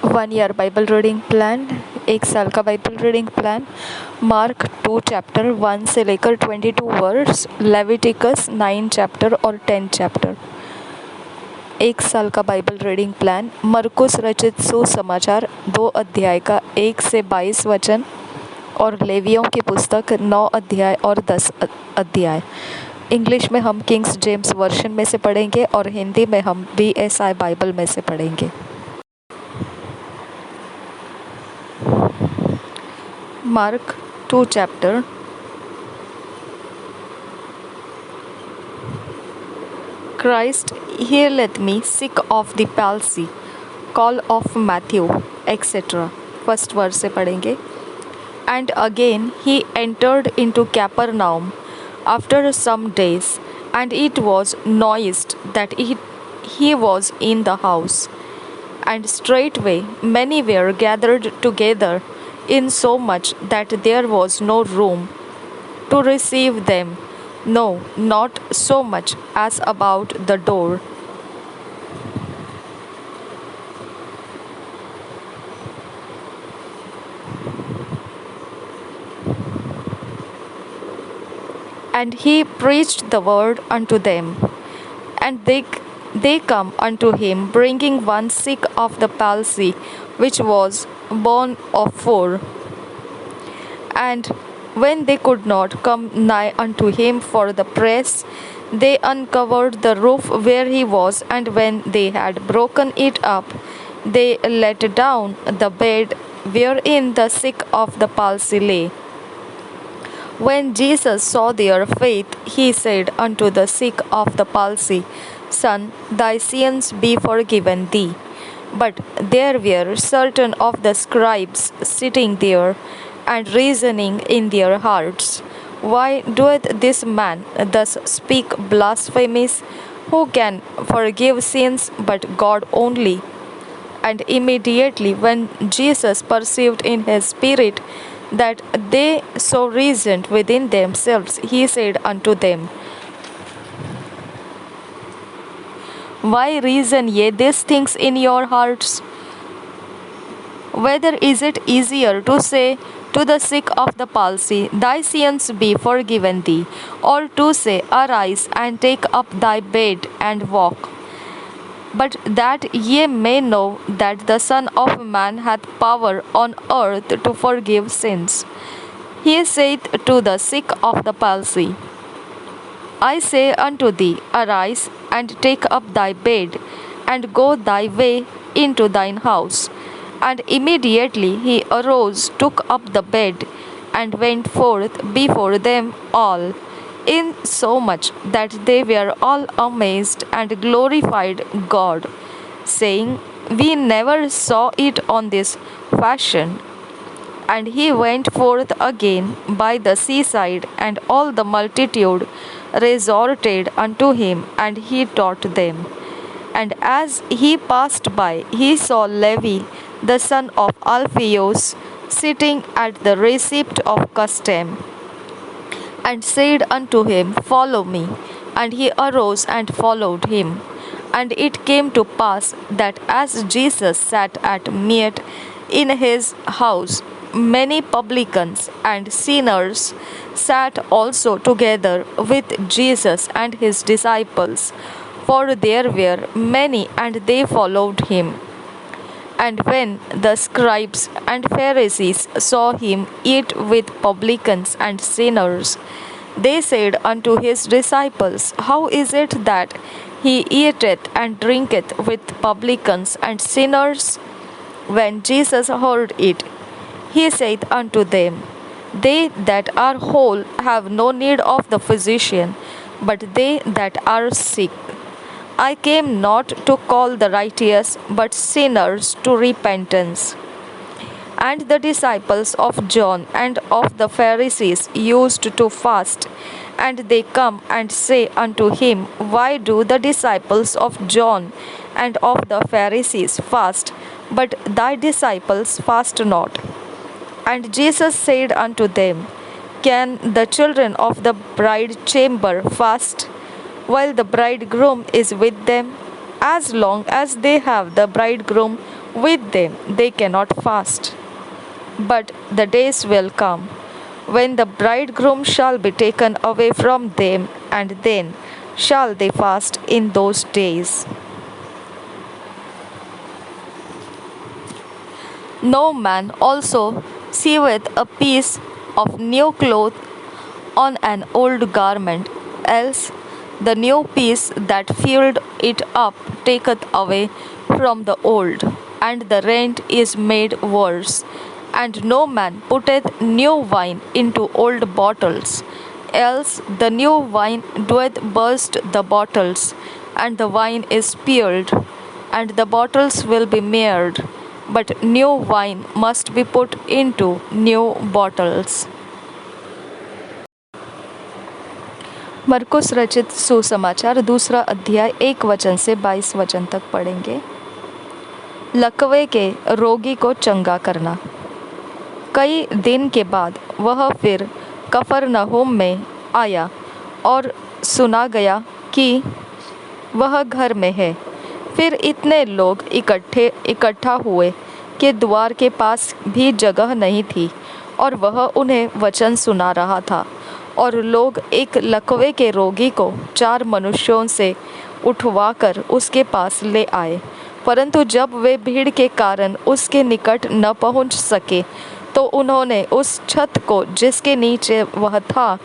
1 year Bible reading plan, 1 साल का Bible reading plan, mark 2 chapter 1 से लेकर 22 वर्स, लेविटिकस 9 चैप्टर और 10 चैप्टर। 1 साल का बाइबल रीडिंग प्लान, मरकुस रचित सुसमाचार 2 अध्याय का 1 से 22 वचन और लेवियों की पुस्तक 9 अध्याय और 10 अध्याय। इंग्लिश में हम किंग्स जेम्स वर्शन में से पढ़ेंगे और हिंदी में हम BSI बाइबल में से पढ़ेंगे। Mark 2 chapter. Christ healeth me sick of the palsy, call of Matthew, etc. First verse से पढ़ेंगे. And again he entered into Capernaum after some days, and it was noised that he was in the house. And straightway many were gathered together, insomuch that there was no room to receive them, no, not so much as about the door. And he preached the word unto them. And they come unto him, bringing one sick of the palsy, which was borne of 4. And when they could not come nigh unto him for the press, they uncovered the roof where he was, and when they had broken it up, they let down the bed wherein the sick of the palsy lay. When Jesus saw their faith, he said unto the sick of the palsy, Son, thy sins be forgiven thee. But there were certain of the scribes sitting there, and reasoning in their hearts, Why doeth this man thus speak blasphemies? Who can forgive sins but God only? And immediately when Jesus perceived in his spirit that they so reasoned within themselves, he said unto them, Why reason ye these things in your hearts? Whether is it easier to say to the sick of the palsy, Thy sins be forgiven thee, or to say, Arise and take up thy bed and walk? But that ye may know that the Son of Man hath power on earth to forgive sins. He saith to the sick of the palsy, I say unto thee, Arise and take up thy bed, and go thy way into thine house. And immediately he arose, took up the bed, and went forth before them all, insomuch that they were all amazed and glorified God, saying, We never saw it on this fashion. And he went forth again by the seaside, and all the multitude resorted unto him, and he taught them. And as he passed by, he saw Levi, the son of Alphaeus, sitting at the receipt of custom, and said unto him, Follow me. And he arose and followed him. And it came to pass that as Jesus sat at meat in his house, many publicans and sinners sat also together with Jesus and his disciples, for there were many, and they followed him. And when the scribes and Pharisees saw him eat with publicans and sinners, they said unto his disciples, How is it that he eateth and drinketh with publicans and sinners? When Jesus heard it, he saith unto them, They that are whole have no need of the physician, but they that are sick. I came not to call the righteous, but sinners to repentance. And the disciples of John and of the Pharisees used to fast. And they come and say unto him, Why do the disciples of John and of the Pharisees fast, but thy disciples fast not? And Jesus said unto them, Can the children of the bride chamber fast while the bridegroom is with them? As long as they have the bridegroom With them they cannot fast. But the days will come when the bridegroom shall be taken away from them, and then shall they fast in those days. No man also seweth a piece of new cloth on an old garment, else the new piece that filled it up taketh away from the old, and the rent is made worse. And no man putteth new wine into old bottles, else the new wine doeth burst the bottles, and the wine is spilled, and the bottles will be marred. But new wine must be put into new bottles. मरकुस रचित सुसमाचार 2 अध्याय 1 वचन से 22 वचन तक पढ़ेंगे। लकवे के रोगी को चंगा करना। कई दिन के बाद वह फिर कफरनहूम में आया और सुना गया कि वह घर में है। फिर इतने लोग इकट्ठा हुए कि द्वार के पास भी जगह नहीं थी, और वह उन्हें वचन सुना रहा था। और लोग एक लकवे के रोगी को 4 मनुष्यों से उठवाकर उसके पास ले आए, परंतु जब वे भीड़ के कारण उसके निकट न पहुंच सके, तो उन्होंने उस छत को जिसके नीचे वह था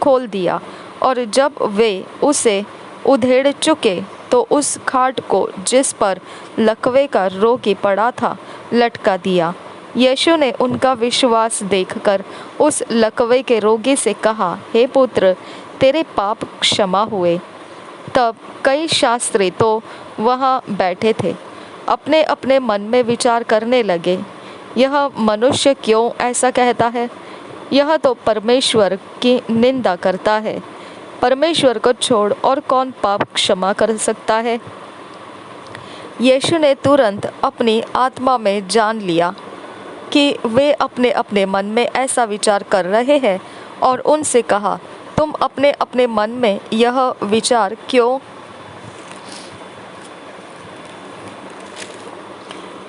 खोल दिया, और जब वे उसे उधेड़ चुके तो उस खाट को जिस पर लकवे का रोगी पड़ा था लटका दिया। यीशु ने उनका विश्वास देखकर उस लकवे के रोगी से कहा, हे पुत्र, तेरे पाप क्षमा हुए। तब कई शास्त्री तो वहाँ बैठे थे, अपने अपने मन में विचार करने लगे, यह मनुष्य क्यों ऐसा कहता है? यह तो परमेश्वर की निंदा करता है। परमेश्वर को छोड़ और कौन पाप क्षमा कर सकता है? यीशु ने तुरंत अपनी आत्मा में जान लिया कि वे अपने अपने मन में ऐसा विचार कर रहे हैं, और उनसे कहा, तुम अपने अपने मन में यह विचार क्यों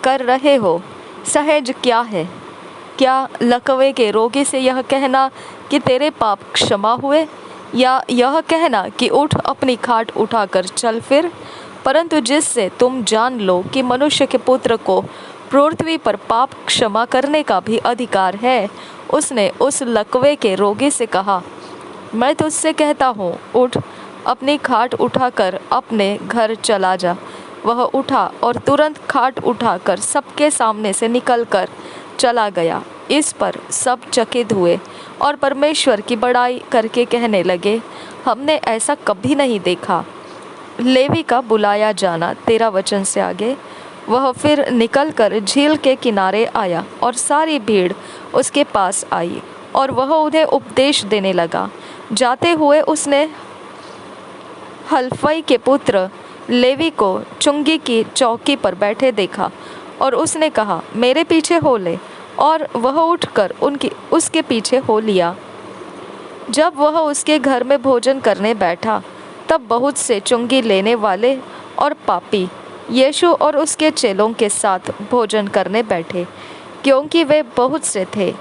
कर रहे हो? सहज क्या है? क्या लकवे के रोगी से यह कहना कि तेरे पाप क्षमा हुए, या यह कहना कि उठ अपनी खाट उठाकर चल फिर? परंतु जिससे तुम जान लो कि मनुष्य के पुत्र को पृथ्वी पर पाप क्षमा करने का भी अधिकार है, उसने उस लकवे के रोगी से कहा, मैं तुझसे कहता हूँ, उठ अपनी खाट उठाकर अपने घर चला जा। वह उठा और तुरंत खाट उठाकर सबके सामने से निकलकर चला गया। इस पर सब चकित हुए और परमेश्वर की बड़ाई करके कहने लगे, हमने ऐसा कभी नहीं देखा। लेवी का बुलाया जाना 13 वचन से आगे। वह फिर निकलकर झील के किनारे आया और सारी भीड़ उसके पास आई, और वह उन्हें उपदेश देने लगा। जाते हुए उसने हलफई के पुत्र लेवी को चुंगी की चौकी पर बैठे देखा, और उसने कहा, मेरे पीछे हो ले, और वह उठकर उसके पीछे हो लिया। जब वह उसके घर में भोजन करने बैठा, तब बहुत से चुंगी लेने वाले और पापी यीशु और उसके चेलों के साथ भोजन करने बैठे, क्योंकि वे बहुत से थे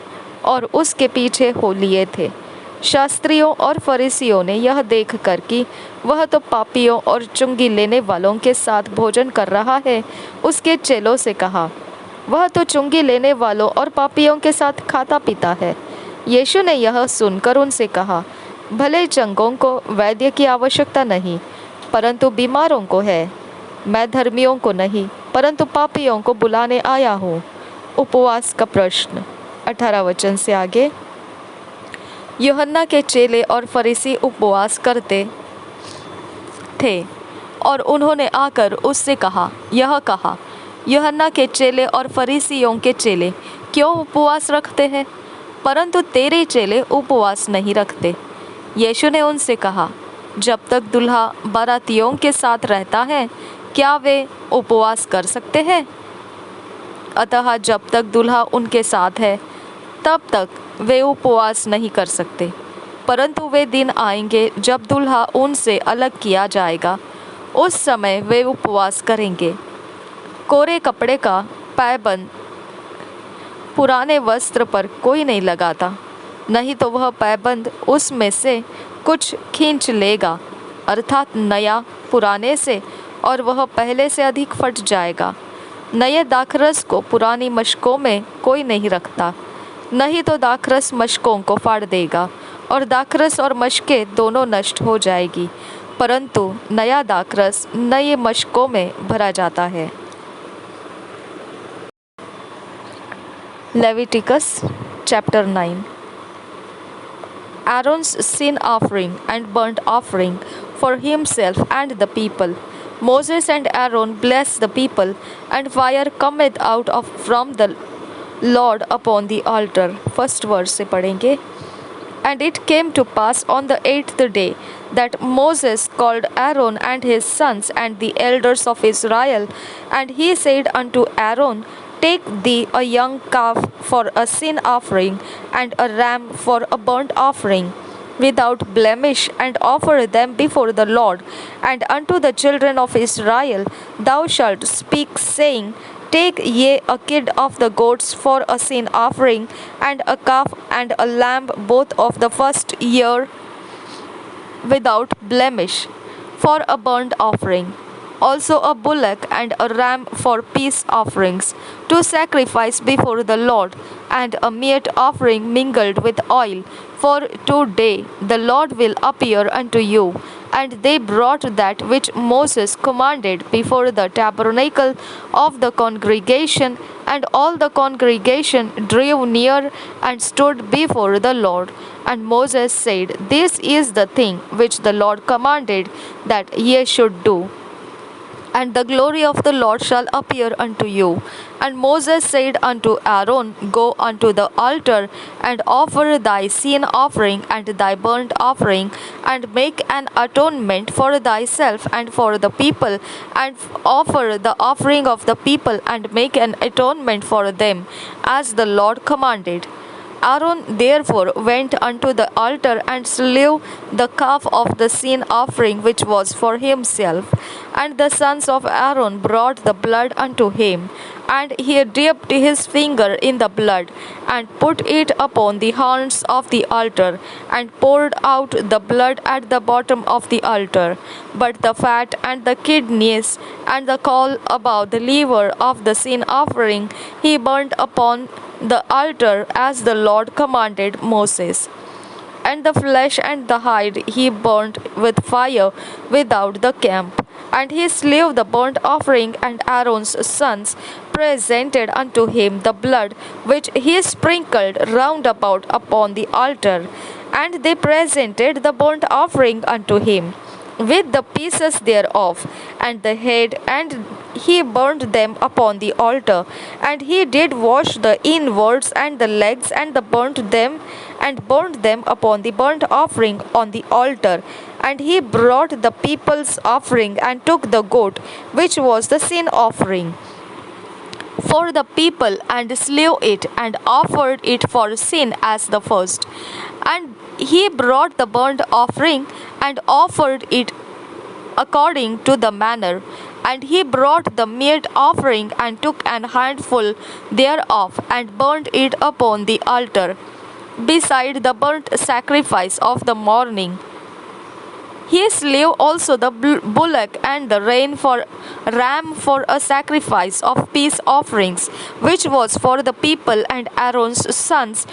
और उसके पीछे हो लिए थे। शास्त्रियों और फरीसियों ने यह देखकर कि वह तो पापियों और चुंगी लेने वालों के साथ भोजन कर रहा है, उसके चेलों से कहा, वह तो चुंगी लेने वालों और पापियों के साथ खाता पीता है। यीशु ने यह सुनकर उनसे कहा, भले चंगों को वैद्य की आवश्यकता नहीं, परंतु बीमारों को है। मैं धर्मियों को नहीं, परंतु पापियों को बुलाने आया हूँ। उपवास का प्रश्न 18 वचन से आगे। यूहन्ना के चेले और फरीसी उपवास करते थे, और उन्होंने आकर उससे कहा, यूहन्ना के चेले और फरीसियों के चेले क्यों उपवास रखते हैं, परंतु तेरे चेले उपवास नहीं रखते? यीशु ने उनसे कहा, जब तक दूल्हा बारातियों के साथ रहता है, क्या वे उपवास कर सकते हैं? अतः जब तक दूल्हा उनके साथ है, तब तक वे उपवास नहीं कर सकते। परंतु वे दिन आएंगे जब दूल्हा उनसे अलग किया जाएगा, उस समय वे उपवास करेंगे। कोरे कपड़े का पैबंद पुराने वस्त्र पर कोई नहीं लगाता, नहीं तो वह पैबंद उसमें से कुछ खींच लेगा, अर्थात नया पुराने से, और वह पहले से अधिक फट जाएगा। नए दाखरस को पुरानी मशकों में कोई नहीं रखता, नहीं तो दाखरस मशकों को फाड़ देगा और दाखरस और मशकें दोनों नष्ट हो जाएगी, परंतु नया दाखरस नए मशकों में भरा जाता है। Leviticus chapter 9. Aaron's sin offering and burnt offering for himself and the people. Moses and Aaron blessed the people, and fire cometh out from the Lord upon the altar. First verse से पढ़ेंगे. And it came to pass on the 8th day that Moses called Aaron and his sons and the elders of Israel, and he said unto Aaron, Take thee a young calf for a sin offering, and a ram for a burnt offering, without blemish, and offer them before the Lord. And unto the children of Israel thou shalt speak, saying, Take ye a kid of the goats for a sin offering, and a calf and a lamb both of the first year, without blemish, for a burnt offering. Also a bullock and a ram for peace offerings, to sacrifice before the Lord, and a meat offering mingled with oil. For today the Lord will appear unto you. And they brought that which Moses commanded before the tabernacle of the congregation, and all the congregation drew near and stood before the Lord. And Moses said, This is the thing which the Lord commanded that ye should do, and the glory of the Lord shall appear unto you. And Moses said unto Aaron, Go unto the altar, and offer thy sin offering and thy burnt offering, and make an atonement for thyself and for the people, and offer the offering of the people, and make an atonement for them, as the Lord commanded. Aaron therefore went unto the altar and slew the calf of the sin offering which was for himself. And the sons of Aaron brought the blood unto him, and he dipped his finger in the blood, and put it upon the horns of the altar, and poured out the blood at the bottom of the altar. But the fat and the kidneys and the caul above the liver of the sin offering he burnt upon the altar, as the Lord commanded Moses. And the flesh and the hide he burnt with fire without the camp. And he slew the burnt offering, and Aaron's sons presented unto him the blood which he sprinkled round about upon the altar. And they presented the burnt offering unto him, with the pieces thereof, and the head, and he burnt them upon the altar. And he did wash the inwards and the legs, and burnt them upon the burnt offering on the altar. And he brought the people's offering, and took the goat, which was the sin offering for the people, and slew it, and offered it for sin as the first. And he brought the burnt offering, and offered it according to the manner. And he brought the meat offering, and took an handful thereof, and burnt it upon the altar, beside the burnt sacrifice of the morning. He slew also the bullock and the ram for a sacrifice of peace offerings, which was for the people. And Aaron's sons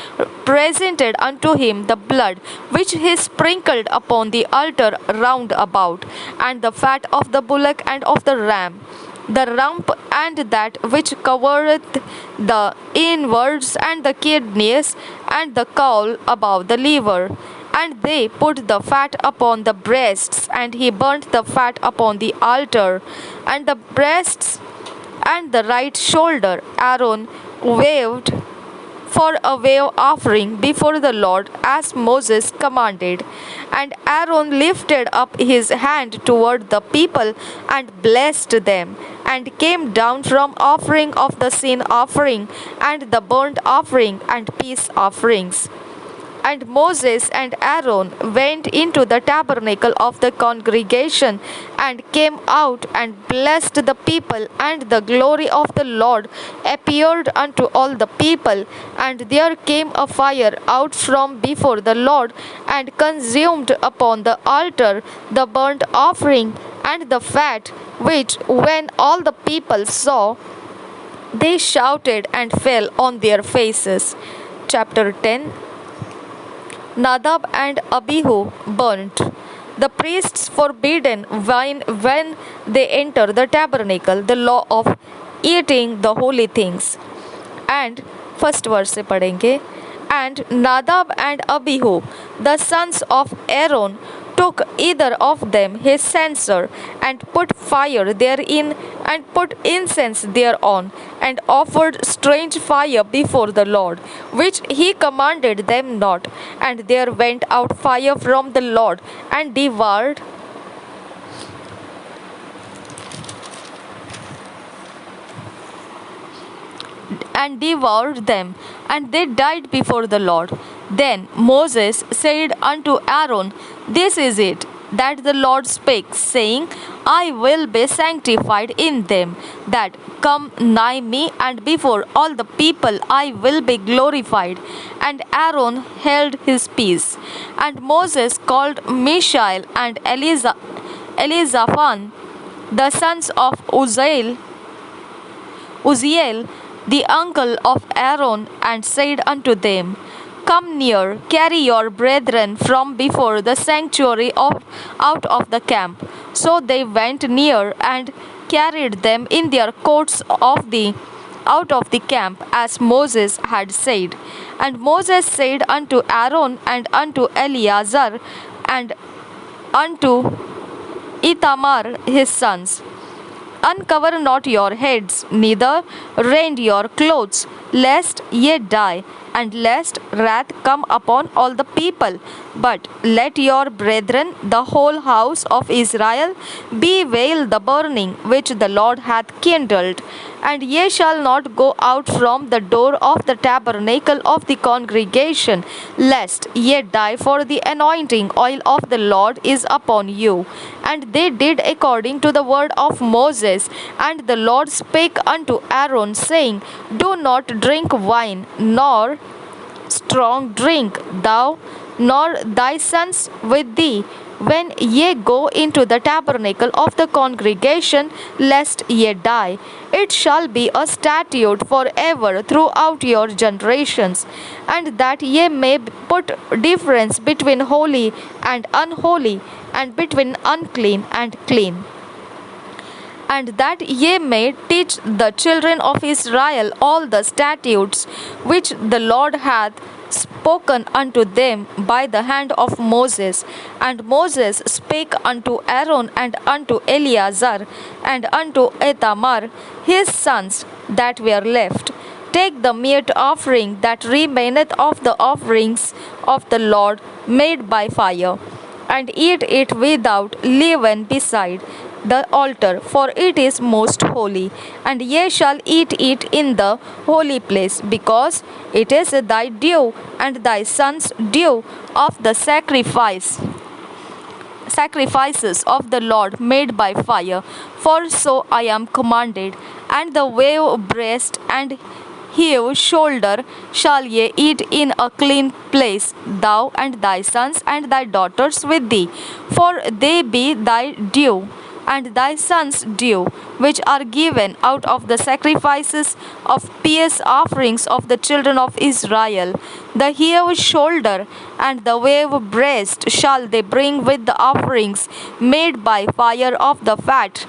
presented unto him the blood which he sprinkled upon the altar round about, and the fat of the bullock and of the ram, the rump and that which covereth the inwards, and the kidneys, and the caul above the liver. And they put the fat upon the breasts, and he burnt the fat upon the altar. And the breasts and the right shoulder Aaron waved for a wave offering before the Lord, as Moses commanded. And Aaron lifted up his hand toward the people, and blessed them, and came down from offering of the sin offering, and the burnt offering, and peace offerings. And Moses and Aaron went into the tabernacle of the congregation and came out and blessed the people, and the glory of the Lord appeared unto all the people. And there came a fire out from before the Lord and consumed upon the altar the burnt offering and the fat, which when all the people saw, they shouted and fell on their faces. Chapter 10. Nadab and Abihu burnt. The priests forbidden wine when they enter the tabernacle, the law of eating the holy things. And first verse se padhenge. And Nadab and Abihu, the sons of Aaron, took either of them his censer, and put fire therein, and put incense thereon, and offered strange fire before the Lord, which he commanded them not. And there went out fire from the Lord, and devoured them, and they died before the Lord. Then Moses said unto Aaron, This is it that the Lord spake, saying, I will be sanctified in them that come nigh me, and before all the people I will be glorified. And Aaron held his peace. And Moses called Mishael and Elizaphan, the sons of Uzziel, the uncle of Aaron, and said unto them, Come near, carry your brethren from before the sanctuary out of the camp. So they went near and carried them in their coats out of the camp, as Moses had said. And Moses said unto Aaron and unto Eleazar and unto Ithamar his sons, Uncover not your heads, neither rend your clothes, lest ye die, and lest wrath come upon all the people. But let your brethren, the whole house of Israel, bewail the burning which the Lord hath kindled. And ye shall not go out from the door of the tabernacle of the congregation, lest ye die, for the anointing oil of the Lord is upon you. And they did according to the word of Moses. And the Lord spake unto Aaron, saying, Do not drink wine, nor strong drink, thou nor thy sons with thee, when ye go into the tabernacle of the congregation, lest ye die. It shall be a statute forever throughout your generations, and that ye may put difference between holy and unholy, and between unclean and clean, and that ye may teach the children of Israel all the statutes which the Lord hath spoken unto them by the hand of Moses. And Moses spake unto Aaron and unto Eleazar and unto Ithamar his sons that were left, Take the meat offering that remaineth of the offerings of the Lord made by fire, and eat it without leaven beside the altar, for it is most holy. And ye shall eat it in the holy place, because it is thy due and thy son's due of the sacrifices of the Lord made by fire, for so I am commanded. And the wave breast and heave shoulder shall ye eat in a clean place, thou and thy sons and thy daughters with thee, for they be thy due, and thy sons' due, which are given out of the sacrifices of peace offerings of the children of Israel. The heave shoulder and the wave breast shall they bring with the offerings made by fire of the fat,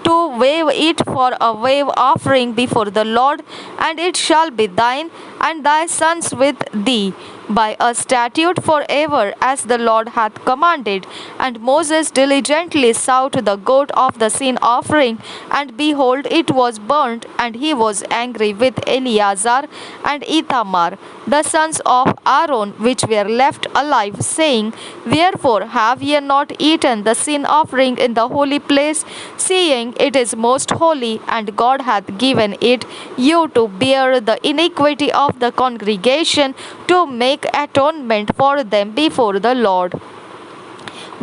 to wave it for a wave offering before the Lord, and it shall be thine and thy sons with thee by a statute forever, as the Lord hath commanded. And Moses diligently sought the goat of the sin offering, and behold, it was burnt, and he was angry with Eleazar and Ithamar, the sons of Aaron, which were left alive, saying, Wherefore have ye not eaten the sin offering in the holy place, seeing it is most holy, and God hath given it you to bear the iniquity of the congregation, to make make atonement for them before the Lord.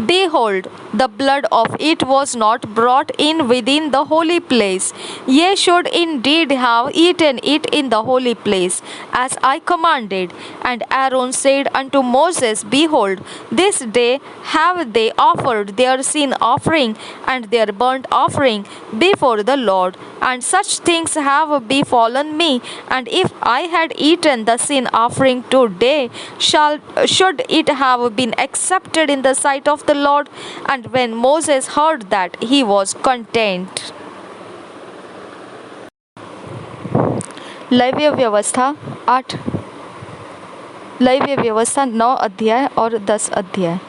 Behold, the blood of it was not brought in within the holy place. Ye should indeed have eaten it in the holy place, as I commanded. And Aaron said unto Moses, Behold, this day have they offered their sin offering and their burnt offering before the Lord, and such things have befallen me. And if I had eaten the sin offering today, should it have been accepted in the sight of the Lord? And when Moses heard that, he was content. लैव्य व्यवस्था 8 लैव्य व्यवस्था 9 अध्याय और 10 अध्याय।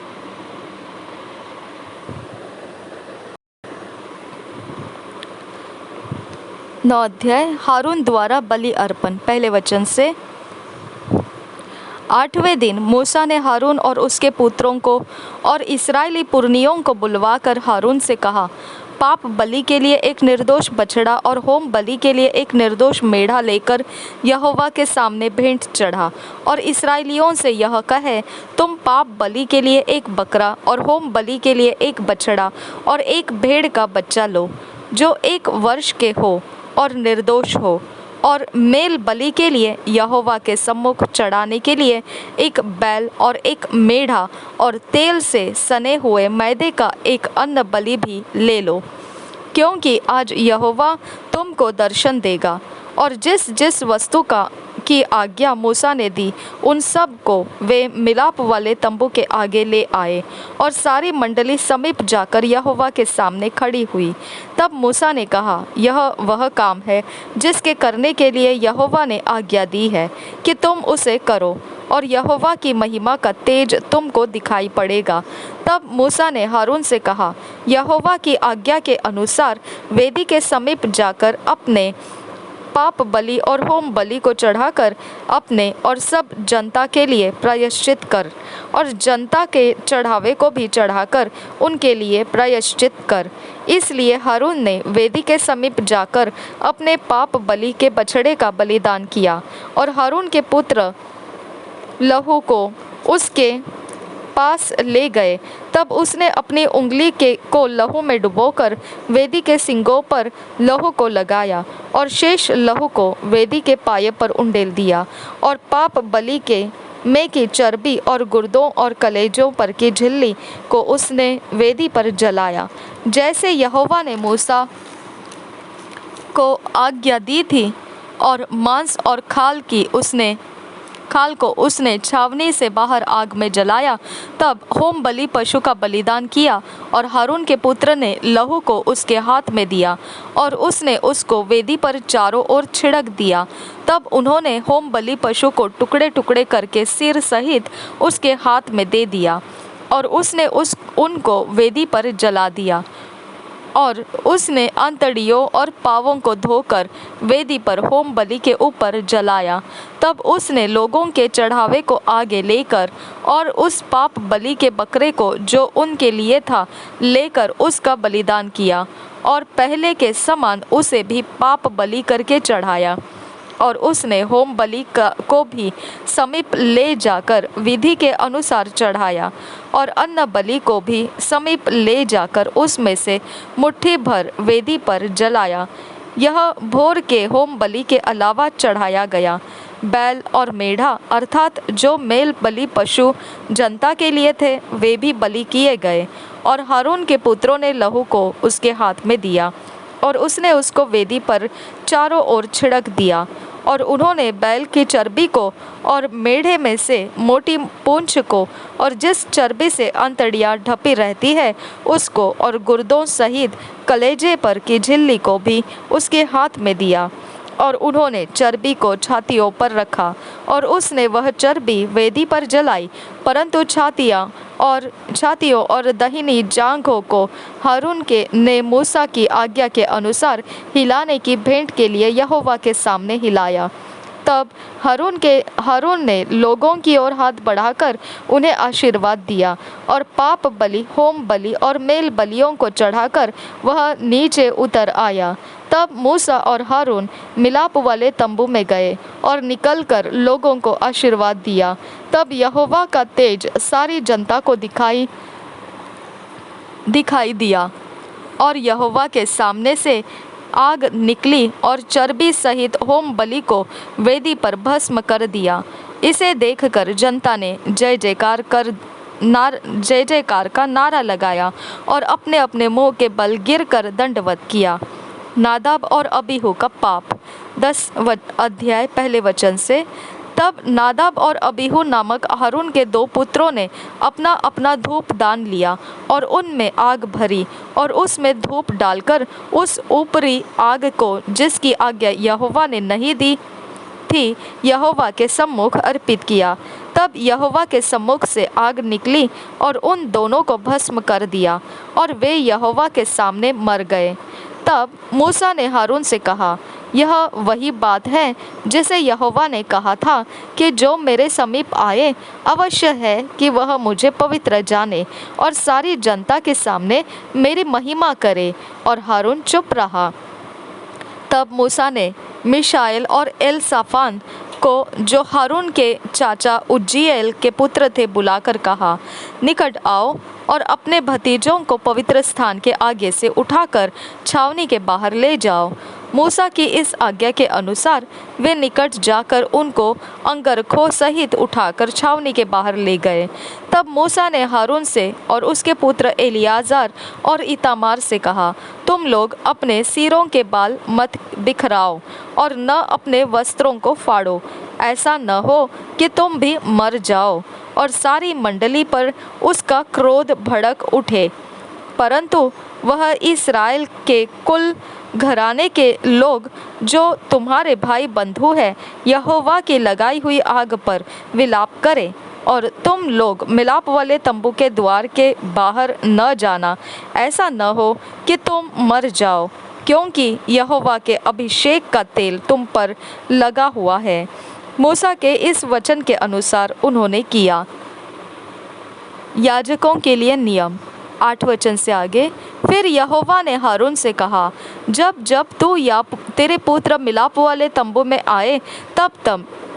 हारून द्वारा बलि अर्पण। पहले वचन से। 8वें दिन मूसा ने हारून और उसके पुत्रों को और इस्राएली पुरनियों को बुलवाकर हारून से कहा, पाप बलि के लिए एक निर्दोष बछड़ा और होम बलि के लिए एक निर्दोष मेढ़ा लेकर यहोवा के सामने भेंट चढ़ा। और इस्राएलियों से यह कहे, तुम पाप बलि के लिए एक बकरा और होम बलि के लिए एक बछड़ा और एक भेड़ का बच्चा लो, जो 1 वर्ष के हो और निर्दोष हो। और मेल बलि के लिए यहोवा के सम्मुख चढ़ाने के लिए एक बैल और एक मेढ़ा और तेल से सने हुए मैदे का एक अन्न बलि भी ले लो, क्योंकि आज यहोवा तुमको दर्शन देगा। और जिस जिस वस्तु की आज्ञा मूसा ने दी, उन सब को वे मिलाप वाले तंबू के आगे ले आए। और सारी मंडली समीप जाकर यहोवा के सामने खड़ी हुई। तब मूसा ने कहा, यह वह काम है जिसके करने के लिए यहोवा ने आज्ञा दी है कि तुम उसे करो, और यहोवा की महिमा का तेज तुमको दिखाई पड़ेगा। तब मूसा ने हारून से कहा, यहोवा की आज्ञा के अनुसार वेदी के समीप जाकर अपने पाप बलि और होम बलि को चढ़ाकर अपने और सब जनता के लिए प्रायश्चित कर, और जनता के चढ़ावे को भी चढ़ाकर उनके लिए प्रायश्चित कर। इसलिए हारून ने वेदी के समीप जाकर अपने पाप बलि के बछड़े का बलिदान किया, और हारून के पुत्र लहू को उसके पास ले गए। तब उसने अपनी उंगली को लहू में डुबोकर वेदी के सींगों पर लहू को लगाया, और शेष लहू को वेदी के पाए पर उंडेल दिया। और पाप बलि के में की चर्बी और गुर्दों और कलेजों पर की झिल्ली को उसने वेदी पर जलाया, जैसे यहोवा ने मूसा को आज्ञा दी थी। और मांस और खाल को उसने छावनी से बाहर आग में जलाया। तब होम बलि पशु का बलिदान किया, और हारून के पुत्र ने लहू को उसके हाथ में दिया, और उसने उसको वेदी पर चारों ओर छिड़क दिया। तब उन्होंने होम बलि पशु को टुकड़े टुकड़े करके सिर सहित उसके हाथ में दे दिया, और उसने उनको वेदी पर जला दिया। और उसने अंतड़ियों और पावों को धोकर वेदी पर होम बलि के ऊपर जलाया। तब उसने लोगों के चढ़ावे को आगे लेकर और उस पाप बलि के बकरे को जो उनके लिए था लेकर उसका बलिदान किया, और पहले के समान उसे भी पाप बलि करके चढ़ाया। और उसने होम बलि को भी समीप ले जाकर विधि के अनुसार चढ़ाया, और अन्न बलि को भी समीप ले जाकर उसमें से मुट्ठी भर वेदी पर जलाया। यह भोर के होम बलि के अलावा चढ़ाया गया। बैल और मेढ़ा अर्थात जो मेल बलि पशु जनता के लिए थे, वे भी बलि किए गए। और हारून के पुत्रों ने लहू को उसके हाथ में दिया, और उसने उसको वेदी पर चारों ओर छिड़क दिया। और उन्होंने बैल की चर्बी को और मेढ़े में से मोटी पूंछ को और जिस चर्बी से अंतड़ियाँ ढपी रहती है उसको, और गुर्दों सहित कलेजे पर की झिल्ली को भी उसके हाथ में दिया। और उन्होंने चर्बी को छातियों पर रखा, और उसने वह चर्बी वेदी पर जलाई। परंतु छातियों और दाहिनी जांघों को हारून ने मूसा की आज्ञा के अनुसार हिलाने की भेंट के लिए यहोवा के सामने हिलाया। तब हारून ने लोगों की ओर हाथ बढ़ाकर उन्हें आशीर्वाद दिया और पाप बलि, होम बलि और मेल बलियों को चढ़ाकर वह नीचे उतर आया। तब मूसा और हारून मिलाप वाले तंबू में गए और निकलकर लोगों को आशीर्वाद दिया। तब यहोवा का तेज सारी जनता को दिखाई दिया और यहोवा के सामने से आग निकली और चर्बी सहित होम बलि को वेदी पर भस्म कर दिया। इसे देखकर जनता ने जय जयकार का नारा लगाया और अपने अपने मुंह के बल गिरकर दंडवत किया। नादाब और अबीहू का पाप। 10 अध्याय पहले वचन से। तब नादाब और अबीहू नामक हारून के 2 पुत्रों ने अपना अपना धूप दान लिया और उनमें आग भरी और उसमें धूप डालकर उस ऊपरी आग को, जिसकी आज्ञा यहोवा ने नहीं दी थी, यहोवा के सम्मुख अर्पित किया। तब यहोवा के सम्मुख से आग निकली और उन दोनों को भस्म कर दिया और वे यहोवा के सामने मर गए। तब मूसा ने हारून से कहा, यह वही बात है जिसे यहोवा ने कहा था कि जो मेरे समीप आए अवश्य है कि वह मुझे पवित्र जाने और सारी जनता के सामने मेरी महिमा करे। और हारून चुप रहा। तब मूसा ने मिशाएल और एलसाफान को, जो हारून के चाचा उज्जीएल के पुत्र थे, बुलाकर कहा, निकट आओ और अपने भतीजों को पवित्र स्थान के आगे से उठाकर छावनी के बाहर ले जाओ। मूसा की इस आज्ञा के अनुसार वे निकट जाकर उनको अंगरखों सहित उठाकर छावनी के बाहर ले गए। तब मूसा ने हारून से और उसके पुत्र एलियाजार और इतामार से कहा, तुम लोग अपने सिरों के बाल मत बिखराओ और न अपने वस्त्रों को फाड़ो, ऐसा न हो कि तुम भी मर जाओ और सारी मंडली पर उसका क्रोध भड़क उठे। परंतु वह इस्राएल के कुल घराने के लोग जो तुम्हारे भाई बंधु हैं, यहोवा की लगाई हुई आग पर विलाप करें और तुम लोग मिलाप वाले तंबू के द्वार के बाहर न जाना, ऐसा न हो कि तुम मर जाओ, क्योंकि यहोवा के अभिषेक का तेल तुम पर लगा हुआ है। मूसा के इस वचन के अनुसार उन्होंने किया। याजकों के लिए नियम। 8 वचन से आगे। फिर यहोवा ने हारून से कहा, जब जब तू या तेरे पुत्र मिलाप वाले तंबू में आए, तब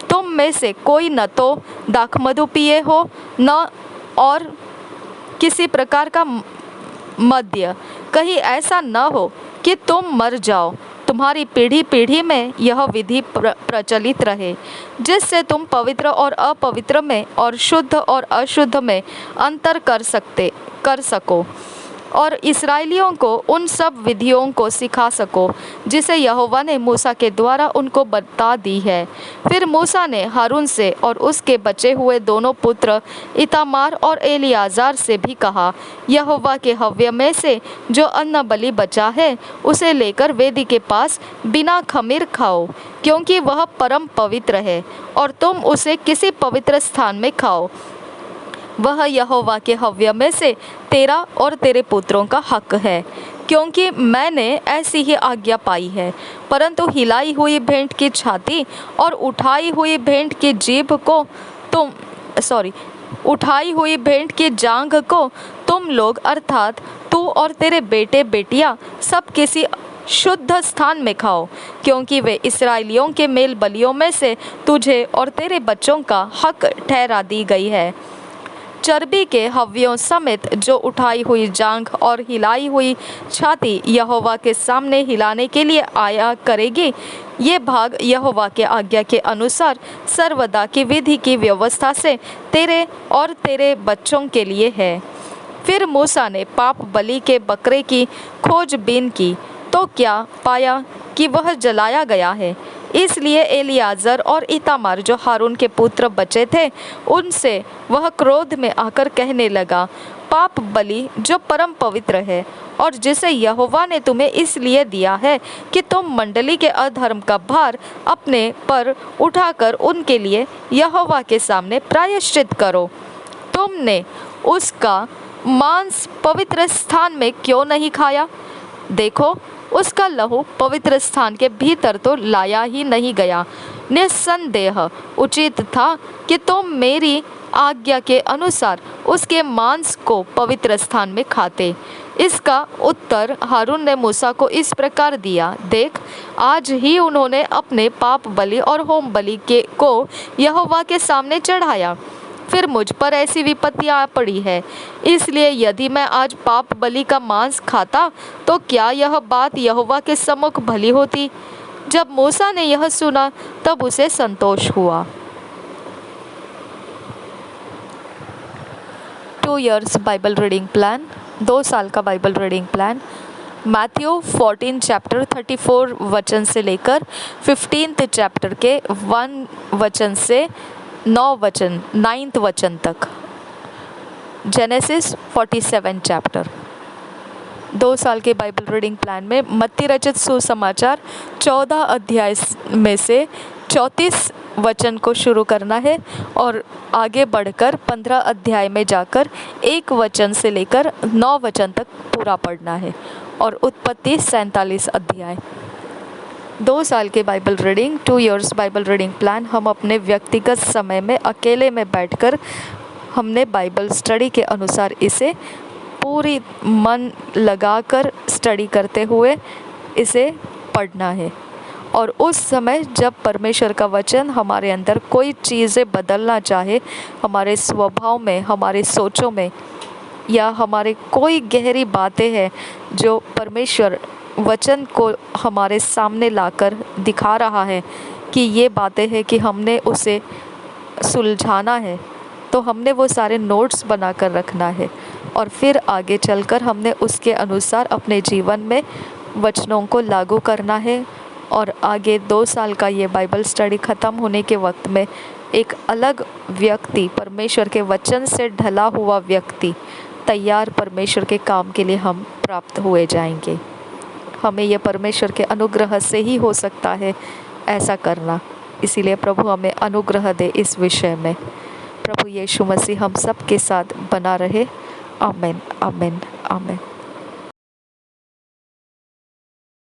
तुम में से कोई न तो दाखमधु पिए हो, न और किसी प्रकार का मद्य, कहीं ऐसा न हो कि तुम मर जाओ। तुम्हारी पीढ़ी पीढ़ी में यह विधि प्रचलित रहे, जिससे तुम पवित्र और अपवित्र में और शुद्ध और अशुद्ध में अंतर कर सको और इस्राएलियों को उन सब विधियों को सिखा सको जिसे यहोवा ने मूसा के द्वारा उनको बता दी है। फिर मूसा ने हारून से और उसके बचे हुए दोनों पुत्र इतामार और एलियाजार से भी कहा, यहोवा के हव्य में से जो अन्न बलि बचा है उसे लेकर वेदी के पास बिना खमीर खाओ, क्योंकि वह परम पवित्र है, और तुम उसे किसी पवित्र स्थान में खाओ। वह यहोवा के हव्य में से तेरा और तेरे पुत्रों का हक है, क्योंकि मैंने ऐसी ही आज्ञा पाई है। परंतु हिलाई हुई भेंट की छाती और उठाई हुई भेंट की जांघ को तुम लोग, अर्थात तू और तेरे बेटे बेटियां, सब किसी शुद्ध स्थान में खाओ, क्योंकि वे इस्राएलियों के मेल बलियों में से तुझे और तेरे बच्चों का हक ठहरा दी गई है। चर्बी के हव्यों समेत जो उठाई हुई जांघ और हिलाई हुई छाती यहोवा के सामने हिलाने के लिए आया करेगी, ये भाग यहोवा के आज्ञा के अनुसार सर्वदा की विधि की व्यवस्था से तेरे और तेरे बच्चों के लिए है। फिर मूसा ने पाप बलि के बकरे की खोजबीन की, तो क्या पाया कि वह जलाया गया है। इसलिए एलियाजर और इतामार, जो हारून के पुत्र बचे थे, उनसे वह क्रोध में आकर कहने लगा, पाप बलि जो परम पवित्र है और जिसे यहोवा ने तुम्हें इसलिए दिया है कि तुम मंडली के अधर्म का भार अपने पर उठाकर उनके लिए यहोवा के सामने प्रायश्चित करो, तुमने उसका मांस पवित्र स्थान में क्यों नहीं खाया। देखो, उसका लहू पवित्र स्थान के भीतर तो लाया ही नहीं गया। निस्संदेह उचित था कि तुम मेरी आज्ञा के अनुसार उसके मांस को पवित्र स्थान में खाते। इसका उत्तर हारून ने मूसा को इस प्रकार दिया, देख, आज ही उन्होंने अपने पाप बलि और होम बलि को यहोवा के सामने चढ़ाया, फिर मुझ पर ऐसी विपत्ति आ पड़ी है। इसलिए यदि मैं आज पाप बलि का मांस खाता तो क्या यह बात यहोवा के सम्मुख भली होती? जब मूसा ने यह सुना तब उसे संतोष हुआ। 2 years बाइबल रीडिंग प्लान, 2 साल का Bible reading plan. Matthew 14 chapter 34 वचन से लेकर 15th चैप्टर के 1 वचन से 9th वचन तक। Genesis 47 chapter. 2 साल के बाइबल रीडिंग प्लान में मत्ती रचित सुसमाचार 14 अध्याय में से 34 वचन को शुरू करना है और आगे बढ़कर 15 अध्याय में जाकर 1 वचन से लेकर 9 वचन तक पूरा पढ़ना है और उत्पत्ति 47 अध्याय। 2 साल के Bible reading 2 years Bible reading plan. हम अपने व्यक्तिगत समय में अकेले में बैठकर हमने बाइबल स्टडी के अनुसार इसे पूरी मन लगाकर स्टडी करते हुए इसे पढ़ना है। और उस समय जब परमेश्वर का वचन हमारे अंदर कोई चीज़ें बदलना चाहे, हमारे स्वभाव में, हमारे सोचों में, या हमारे कोई गहरी बातें हैं जो परमेश्वर वचन को हमारे सामने लाकर दिखा रहा है कि ये बातें हैं कि हमने उसे सुलझाना है, तो हमने वो सारे नोट्स बनाकर रखना है और फिर आगे चलकर हमने उसके अनुसार अपने जीवन में वचनों को लागू करना है। और आगे 2 साल का ये बाइबल स्टडी ख़त्म होने के वक्त में एक अलग व्यक्ति, परमेश्वर के वचन से ढला हुआ व्यक्ति, तैयार परमेश्वर के काम के लिए हम प्राप्त हुए जाएंगे। हमें यह परमेश्वर के अनुग्रह से ही हो सकता है ऐसा करना। इसीलिए प्रभु हमें अनुग्रह दे इस विषय में। प्रभु यीशु मसीह हम सब के साथ बना रहे। आमीन, आमीन, आमीन।